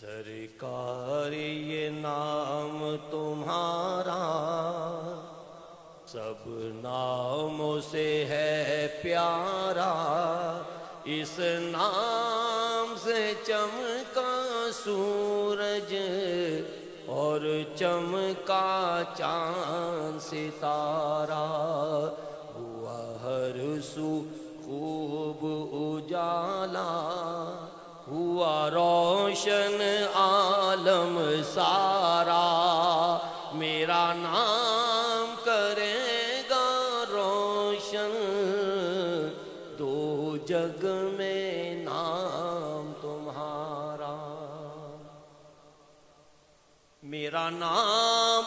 سرکار یہ نام تمہارا سب ناموں سے ہے پیارا، اس نام سے چمکا سورج اور چمکا چاند ستارہ، ہوا ہر سو خوب اجالا، ہوا روشن عالم سارا، میرا نام کرے گا روشن دو جگ میں نام تمہارا، میرا نام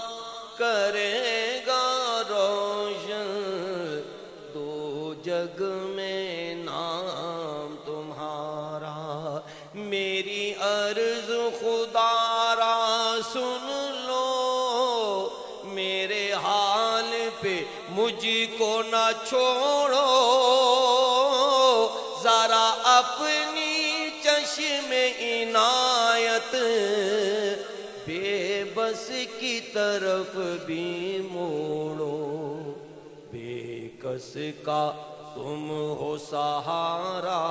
کرے گا روشن دو جگ میں نام تمہارا، میری عرض خدا را سن لو، میرے حال پہ مجھ کو نہ چھوڑو، ذرا اپنی چشم عنایت بے بس کی طرف بھی موڑو، بے کس کا تم ہو سہارا،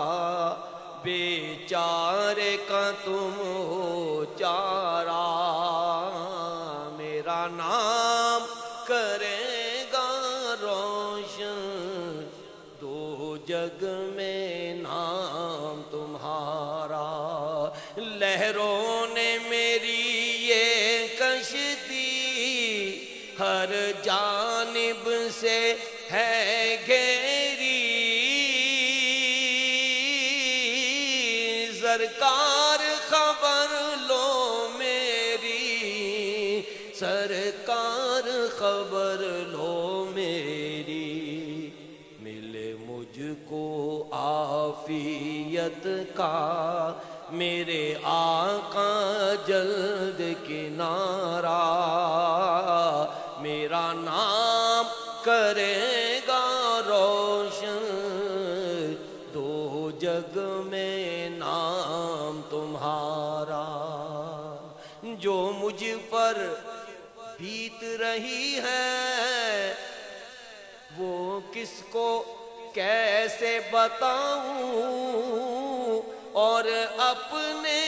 بیچارے کا تم ہو چارہ، میرا نام کرے گا روشن دو جگ میں نام تمہارا، لہروں نے میری یہ کشتی ہر جانب سے ہے گھیری، سرکار خبر لو میری، سرکار خبر لو میری، ملے مجھ کو عافیت کا میرے آقا جلد کنارہ، میرا نام کرے گا روشن دو جگ میں نام تمہارا، جو مجھ پر بیت رہی ہے وہ کس کو کیسے بتاؤں، اور اپنے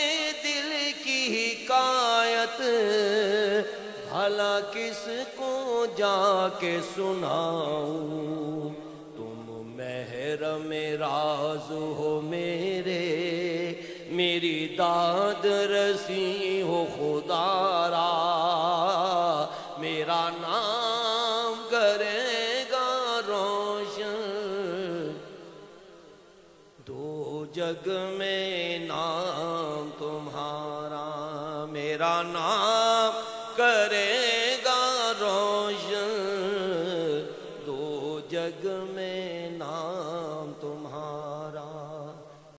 دل کی حکایت بھلا کس کو جا کے سناؤں، تم محرم راز ہو میرے، میری داد رسی ہو خدا را، میرا نام کرے گا روشن دو جگ میں نام تمہارا، میرا نام کرے گا روشن دو جگ میں